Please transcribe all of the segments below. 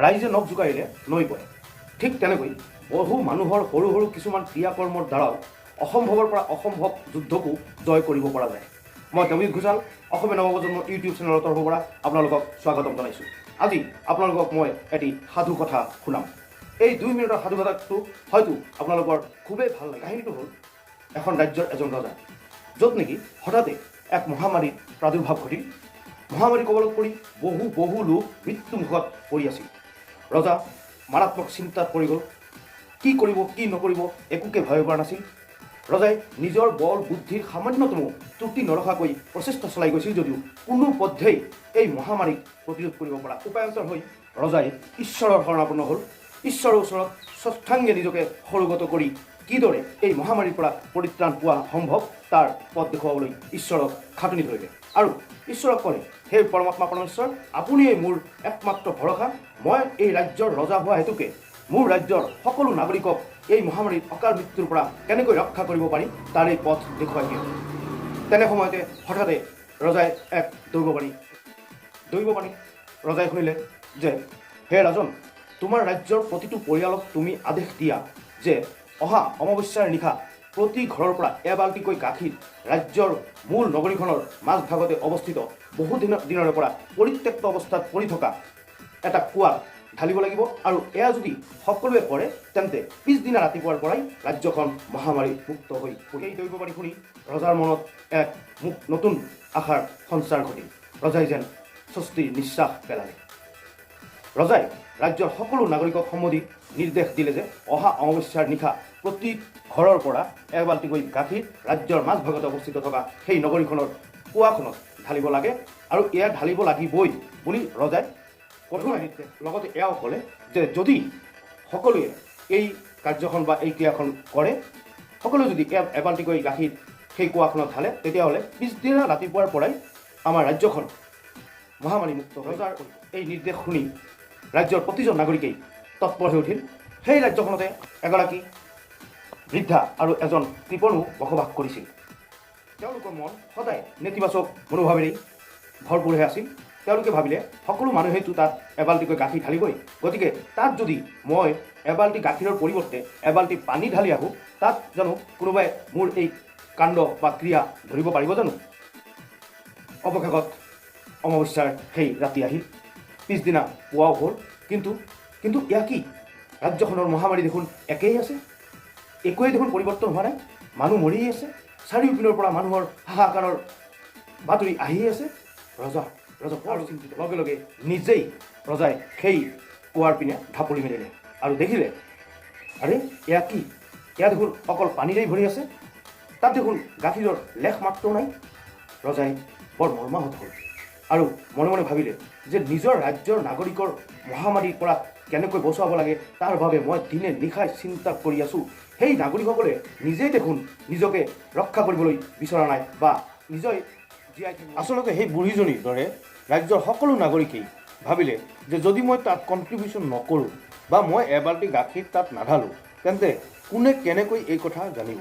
ৰাইজে নখ জোকাৰিলে নৈ পৰে। ঠিক তেনেকৈ বহু মানুহৰ সৰু সৰু কিছুমান ক্ৰিয়াকৰ্মৰ দ্বাৰাও অসম্ভৱৰ পৰা অসম্ভৱ যুদ্ধকো জয় কৰিব পৰা যায়। মই দেৱজিৎ ঘোষাল, অসমীয়া নৱপ্ৰজন্মৰ ইউটিউব চেনেলৰ তৰফৰ পৰা আপোনালোকক স্বাগতম জনাইছোঁ। আজি আপোনালোকক মই এটি সাধু কথা শুনাম। এই 2 মিনিটৰ সাধু কথাটো হয়তো আপোনালোকৰ খুবেই ভাল লাগে। কাহিনীটো হ'ল এখন ৰাজ্যৰ এজন ৰজা, য'ত নেকি হঠাতে এক মহামাৰীৰ প্ৰাদুৰ্ভাৱ ঘটিল। মহামাৰীৰ কবলত পৰি বহু লোক মৃত্যুমুখত পৰি আছিল। ৰজা মাৰাত্মক চিন্তাত পৰি গ'ল। কি কৰিব কি নকৰিব একোকে ভাবিব পৰা নাছিল। ৰজাই নিজৰ বল বুদ্ধিৰ সামান্যতমো ত্ৰুটি নৰখাকৈ প্ৰচেষ্টা চলাই গৈছিল যদিও কোনোপধ্যেই এই মহামাৰীক প্ৰতিৰোধ কৰিব পৰা উপায়ন্তৰ হৈ ৰজাই ঈশ্বৰৰ শৰণাপন্ন হ'ল। ঈশ্বৰৰ ওচৰত স্বষ্ঠাংগে নিজকে সৰুগত কৰি কিদৰে এই মহামাৰীৰ পৰা পৰিত্ৰাণ পোৱা সম্ভৱ তাৰ পথ দেখুৱাবলৈ ঈশ্বৰক খাটনি ধৰিলে আৰু ঈশ্বৰক ক'লে, হে পৰমাত্মা পৰমেশ্বৰ, আপুনিয়েই মোৰ একমাত্ৰ ভৰসা। মই এই ৰাজ্যৰ ৰজা হোৱা হেতুকে মোৰ ৰাজ্যৰ সকলো নাগৰিকক এই মহামাৰীৰ অকাল মৃত্যুৰ পৰা কেনেকৈ ৰক্ষা কৰিব পাৰি তাৰেই পথ দেখুৱাই দিয়ক। তেনে সময়তে হঠাতে ৰজাই এক দৈৱবাণী ৰজাই শুনিলে যে, হে ৰাজন, তোমাৰ ৰাজ্যৰ প্ৰতিটো পৰিয়ালক তুমি আদেশ দিয়া যে অহা অমাৱস্যাৰ নিশা প্ৰতি ঘৰৰ পৰা এবাল্টিকৈ গাখীৰ ৰাজ্যৰ মূল নগৰীখনৰ মাজভাগতে অৱস্থিত বহু দিনৰে পৰা পৰিত্যক্ত অৱস্থাত পৰি থকা এটা কুঁৱাত ঢালিব লাগিব আৰু এয়া যদি সকলোৱে কৰে তেন্তে পিছদিনা ৰাতিপুৱাৰ পৰাই ৰাজ্যখন মহামাৰী মুক্ত হৈ পৰিব। এই দৈৱবাণী শুনি ৰজাৰ মনত এক নতুন আশাৰ সঞ্চাৰ ঘটিল। ৰজাই যেন স্বস্তিৰ নিশ্বাস পেলালে। ৰজাই ৰাজ্যৰ সকলো নাগৰিকক সম্বোধি নিৰ্দেশ দিলে যে অহা অমাৱস্যাৰ নিশা প্ৰতি ঘৰৰ পৰা এবাল্টিকৈ গাখীৰ ৰাজ্যৰ মাজভাগতে অৱস্থিত থকা সেই নগৰীখনৰ কুঁৱাখনত ঢালিব লাগে আৰু এয়া ঢালিব লাগিবই বুলি ৰজাই কঠোৰ নিৰ্দেশ লগতে এয়াও ক'লে যে যদি সকলোৱে এই কাৰ্যখন বা এই ক্ৰিয়াখন কৰে, সকলোৱে যদি এবাল্টিকৈ গাখীৰ সেই কুঁৱাখনত ঢালে, তেতিয়াহ'লে পিছদিনা ৰাতিপুৱাৰ পৰাই আমাৰ ৰাজ্যখন মহামাৰী মুক্ত। ৰজাৰ এই নিৰ্দেশ শুনি ৰাজ্যৰ প্ৰতিজন নাগৰিকেই তৎপৰ হৈ উঠিল। সেই ৰাজ্যখনতে এগৰাকী বৃদ্ধা আৰু এজন কৃপণো বসবাস কৰিছিল। তেওঁলোকৰ মন সদায় নেতিবাচক মনোভাৱেৰেই ভৰপূৰ হৈ আছিল। তেওঁলোকে ভাবিলে সকলো মানুহেইতো তাত এবাল্টিকৈ গাখীৰ ঢালিবই, গতিকে তাত যদি মই এবাল্টি গাখীৰৰ পৰিৱৰ্তে এবাল্টি পানী ঢালি আহোঁ, তাত জানো কোনোবাই মোৰ এই কাণ্ড বা ক্ৰিয়া ধৰিব পাৰিব জানো? অৱশেষত অমাৱস্যাৰ সেই ৰাতি আহিল। পিছদিনা পুৱাও হ'ল। কিন্তু এয়া কি? ৰাজ্যখনৰ মহামাৰী দেখোন একেই আছে, একোৱেই দেখোন পৰিৱৰ্তন হোৱা নাই। মানুহ মৰিয়েই আছে, চাৰিওপিনৰ পৰা মানুহৰ হাহাকাৰৰ বাতৰি আহিয়ে আছে। ৰজা বৰ চিন্তিত। লগে লগে নিজেই ৰজাই সেই কুঁৱাৰ পিনে ঢাপলি মেলিলে আৰু দেখিলে, আৰে এয়া কি? এয়া দেখোন অকল পানীৰেই ভৰি আছে, তাত দেখোন গাখীৰৰ লেখ মাত্ৰও নাই। ৰজাই বৰ মৰ্মাহত হ'ল আৰু মনে মনে ভাবিলে যে নিজৰ ৰাজ্যৰ নাগৰিকৰ মহামাৰীৰ পৰা কেনেকৈ বচাব লাগে তাৰ বাবে মই দিনে নিশাই চিন্তা কৰি আছোঁ। সেই নাগৰিকসকলে নিজেই দেখোন নিজকে ৰক্ষা কৰিবলৈ বিচৰা নাই বা নিজেই জীয়াই থাকিব। আচলতে সেই বুঢ়ীজনীৰ দৰে ৰাজ্যৰ সকলো নাগৰিকেই ভাবিলে যে যদি মই তাত কণ্ট্ৰিবিউশ্যন নকৰোঁ বা মই এবাল্টি গাখীৰ তাত নাঢালোঁ, তেন্তে কোনে কেনেকৈ এই কথা জানিব?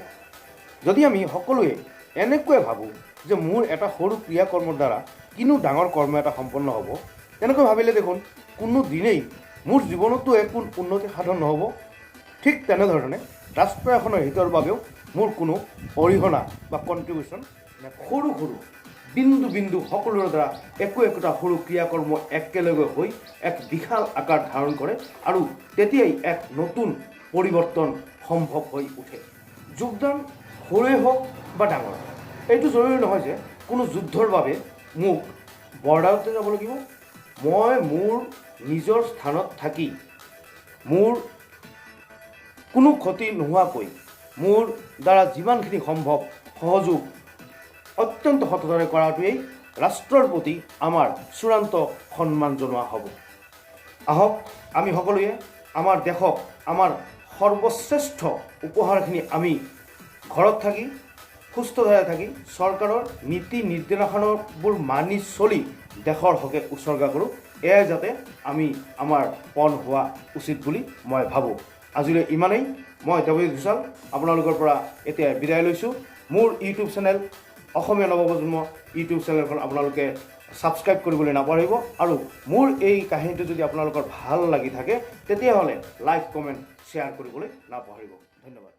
যদি আমি সকলোৱে এনেকৈ ভাবোঁ যে মোৰ এটা সৰু ক্ৰিয়াকৰ্মৰ দ্বাৰা কিনো ডাঙৰ কৰ্ম এটা সম্পন্ন হ'ব, তেনেকৈ ভাবিলে দেখোন কোনো দিনেই মোৰ জীৱনতো একো উন্নতি সাধন নহ'ব। ঠিক তেনেধৰণে ৰাষ্ট্ৰ এখনৰ হিতৰ বাবেও মোৰ কোনো অৰিহণা বা কণ্ট্ৰিবিউশ্যন সৰু বিন্দু সকলোৰে দ্বাৰা একোটা সৰু ক্ৰিয়াকৰ্ম একেলগে হৈ এক বিশাল আকাৰ ধাৰণ কৰে আৰু তেতিয়াই এক নতুন পৰিৱৰ্তন সম্ভৱ হৈ উঠে। যোগদান সৰুৱে হওক বা ডাঙৰ, এইটো জৰুৰী নহয় যে কোনো যুদ্ধৰ বাবে মোক বৰ্ডাৰতে যাব লাগিব। মই মোৰ নিজৰ স্থানত থাকি মোৰ কোনো ক্ষতি নোহোৱাকৈ মোৰ দ্বাৰা যিমানখিনি সম্ভৱ সহযোগ অত্যন্ত সততাৰে কৰাটোৱেই ৰাষ্ট্ৰৰ প্ৰতি আমাৰ চূড়ান্ত সন্মান জনোৱা হ'ব। আহক আমি সকলোৱে আমাৰ দেশক আমাৰ সৰ্বশ্ৰেষ্ঠ উপহাৰখিনি আমি ঘৰত থাকি সুস্থভাৱে থাকি চৰকাৰৰ নীতি নিৰ্দেশনাবোৰ মানি চলি দেশৰ হকে উৎসৰ্গা কৰোঁ। এয়াই যাতে আমাৰ পণ হোৱা উচিত বুলি মই ভাবোঁ। আজিলৈ ইমানেই। মই দেৱজিৎ ঘোষাল আপোনালোকৰ পৰা এতিয়া বিদায় লৈছোঁ। মোৰ ইউটিউব চেনেল অসমীয়া নৱপ্ৰজন্ম ইউটিউব চেনেলখন আপোনালোকে ছাবস্ক্ৰাইব কৰিবলৈ নাপাহৰিব আৰু মোৰ এই কাহিনীটো যদি আপোনালোকৰ ভাল লাগি থাকে তেতিয়াহ'লে লাইক কমেণ্ট শ্বেয়াৰ কৰিবলৈ নাপাহৰিব। ধন্যবাদ।